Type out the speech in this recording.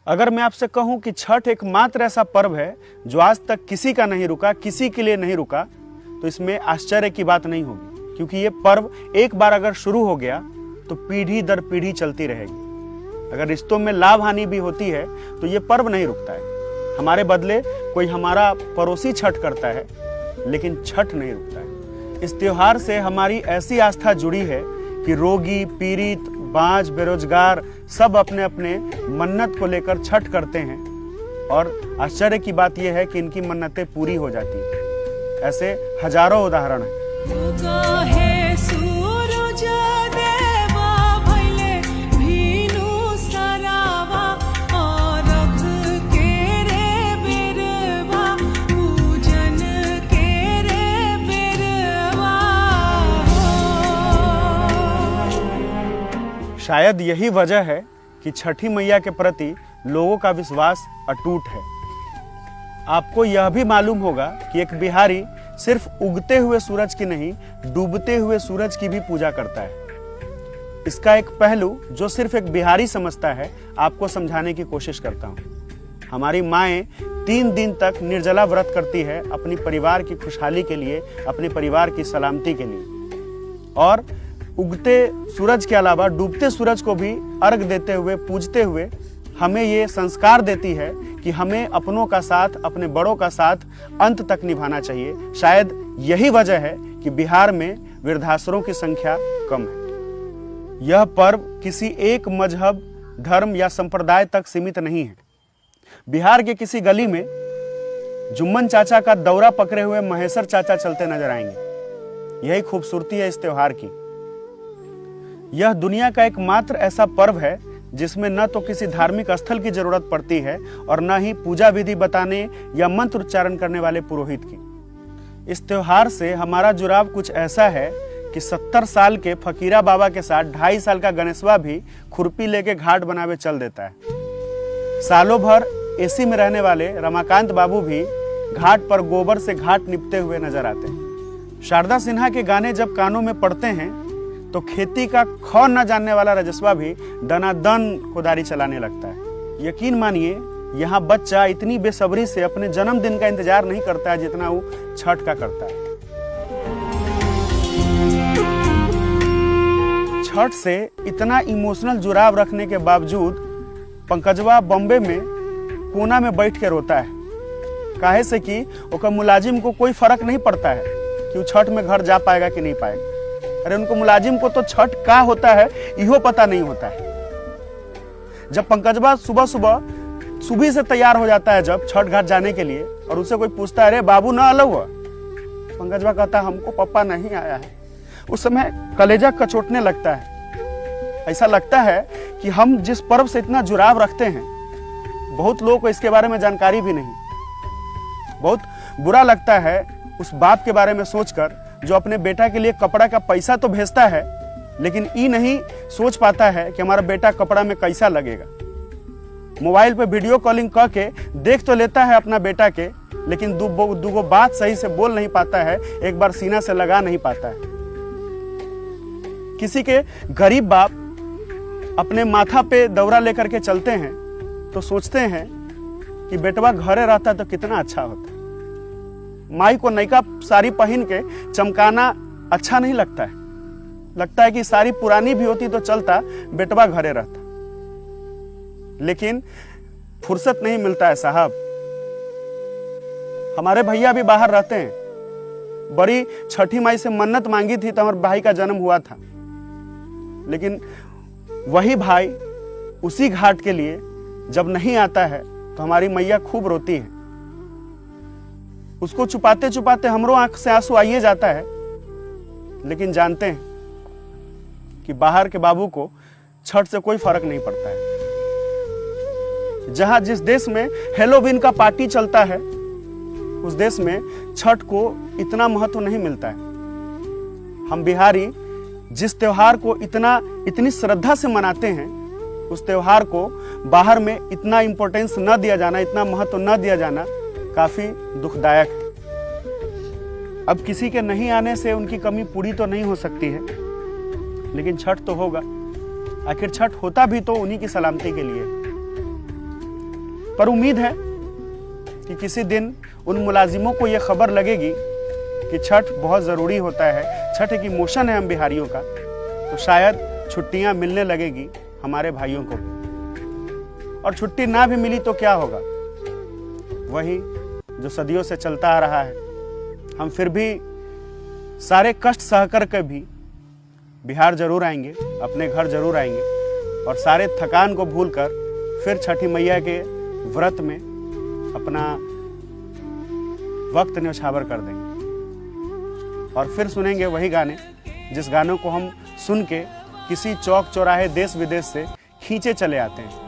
अगर मैं आपसे कहूं कि छठ एकमात्र ऐसा पर्व है जो आज तक किसी का नहीं रुका, किसी के लिए नहीं रुका, तो इसमें आश्चर्य की बात नहीं होगी, क्योंकि ये पर्व एक बार अगर शुरू हो गया तो पीढ़ी दर पीढ़ी चलती रहेगी। अगर रिश्तों में लाभ हानि भी होती है तो ये पर्व नहीं रुकता है। हमारे बदले कोई हमारा पड़ोसी छठ करता है, लेकिन छठ नहीं रुकता है। इस त्योहार से हमारी ऐसी आस्था जुड़ी है कि रोगी, पीड़ित, बांझ, बेरोजगार सब अपने अपने मन्नत को लेकर छठ करते हैं, और आश्चर्य की बात यह है कि इनकी मन्नतें पूरी हो जाती हैं। ऐसे हजारों उदाहरण हैं। शायद यही वजह है कि छठी मैया के प्रति लोगों का विश्वास अटूट है। आपको यह भी मालूम होगा कि एक बिहारी सिर्फ उगते हुए सूरज की नहीं, डूबते हुए सूरज की भी पूजा करता है। इसका एक पहलू जो सिर्फ एक बिहारी समझता है, आपको समझाने की कोशिश करता हूं। हमारी माएं 3 दिन तक निर्जला व्रत करती है अपनी परिवार की खुशहाली के लिए, अपने परिवार की सलामती के लिए, और उगते सूरज के अलावा डूबते सूरज को भी अर्घ देते हुए, पूजते हुए हमें ये संस्कार देती है कि हमें अपनों का साथ, अपने बड़ों का साथ अंत तक निभाना चाहिए। शायद यही वजह है कि बिहार में वृद्धाश्रमों की संख्या कम है। यह पर्व किसी एक मजहब, धर्म या संप्रदाय तक सीमित नहीं है। बिहार के किसी गली में जुम्मन चाचा का दौरा पकड़े हुए महेश्वर चाचा चलते नजर आएंगे। यही खूबसूरती है इस त्योहार की। यह दुनिया का एकमात्र ऐसा पर्व है जिसमें न तो किसी धार्मिक स्थल की जरूरत पड़ती है और न ही पूजा विधि बताने या मंत्र उच्चारण करने वाले पुरोहित की। इस त्योहार से हमारा जुड़ाव कुछ ऐसा है कि 70 साल के फकीरा बाबा के साथ 2.5 साल का गणेशवा भी खुरपी लेके घाट बनावे चल देता है। सालों भर एसी में रहने वाले रमाकांत बाबू भी घाट पर गोबर से घाट निपते हुए नजर आते हैं। शारदा सिन्हा के गाने जब कानों में पड़ते हैं तो खेती का खौ न जानने वाला रजस्वा भी दनादन खुदारी चलाने लगता है। यकीन मानिए, यहाँ बच्चा इतनी बेसब्री से अपने जन्मदिन का इंतजार नहीं करता है जितना वो छठ का करता है। छठ से इतना इमोशनल जुड़ाव रखने के बावजूद पंकजवा बॉम्बे में कोना में बैठ के रोता है। काहे से कि ओकर मुलाजिम को कोई फर्क नहीं पड़ता है कि वो छठ में घर जा पाएगा कि नहीं पाएगा। अरे उनको मुलाजिम को तो छठ का होता है इहो पता नहीं होता है। जब पंकजवा सुबह से तैयार हो जाता है जब छठ घाट जाने के लिए, और उसे कोई पूछता है अरे बाबू ना अलग हुआ, पंकजवा कहता है हमको पापा नहीं आया है। उस समय कलेजा कचोटने लगता है। ऐसा लगता है कि हम जिस पर्व से इतना जुड़ाव रखते हैं, बहुत लोगों को इसके बारे में जानकारी भी नहीं। बहुत बुरा लगता है उस बाप के बारे में सोचकर जो अपने बेटा के लिए कपड़ा का पैसा तो भेजता है, लेकिन ये नहीं सोच पाता है कि हमारा बेटा कपड़ा में कैसा लगेगा। मोबाइल पे वीडियो कॉलिंग करके देख तो लेता है अपना बेटा के, लेकिन दो बात सही से बोल नहीं पाता है, एक बार सीना से लगा नहीं पाता है। किसी के गरीब बाप अपने माथा पे दौरा लेकर के चलते हैं तो सोचते हैं कि बेटवा घरे रहता तो कितना अच्छा होता। माई को नयका साड़ी पहन के चमकाना अच्छा नहीं लगता है। लगता है कि साड़ी पुरानी भी होती तो चलता, बेटवा घरे रहता। लेकिन फुर्सत नहीं मिलता है साहब। हमारे भैया भी बाहर रहते हैं। बड़ी छठी माई से मन्नत मांगी थी तो हमारे भाई का जन्म हुआ था, लेकिन वही भाई उसी घाट के लिए जब नहीं आता है तो हमारी मैया खूब रोती है। उसको छुपाते छुपाते हमरो आंख से आंसू आइए जाता है, लेकिन जानते हैं कि बाहर के बाबू को छठ से कोई फर्क नहीं पड़ता है। जहां जिस देश में हेलोवीन का पार्टी चलता है, उस देश में छठ को इतना महत्व नहीं मिलता है। हम बिहारी जिस त्योहार को इतनी श्रद्धा से मनाते हैं, उस त्योहार को बाहर में इतना इंपॉर्टेंस न दिया जाना, इतना महत्व न दिया जाना काफी दुखदायक है। अब किसी के नहीं आने से उनकी कमी पूरी तो नहीं हो सकती है, लेकिन छठ तो होगा। आखिर छठ होता भी तो उन्हीं की सलामती के लिए। पर उम्मीद है कि किसी दिन उन मुलाजिमों को यह खबर लगेगी कि छठ बहुत ज़रूरी होता है, छठ एक इमोशन है हम बिहारियों का, तो शायद छुट्टियां मिलने लगेगी हमारे भाइयों को भी। और छुट्टी ना भी मिली तो क्या होगा, वही जो सदियों से चलता आ रहा है। हम फिर भी सारे कष्ट सहकर के भी बिहार जरूर आएंगे, अपने घर जरूर आएंगे और सारे थकान को भूलकर फिर छठी मैया के व्रत में अपना वक्त न्यौछावर कर देंगे और फिर सुनेंगे वही गाने जिस गानों को हम सुन के किसी चौक चौराहे देश विदेश से खींचे चले आते हैं।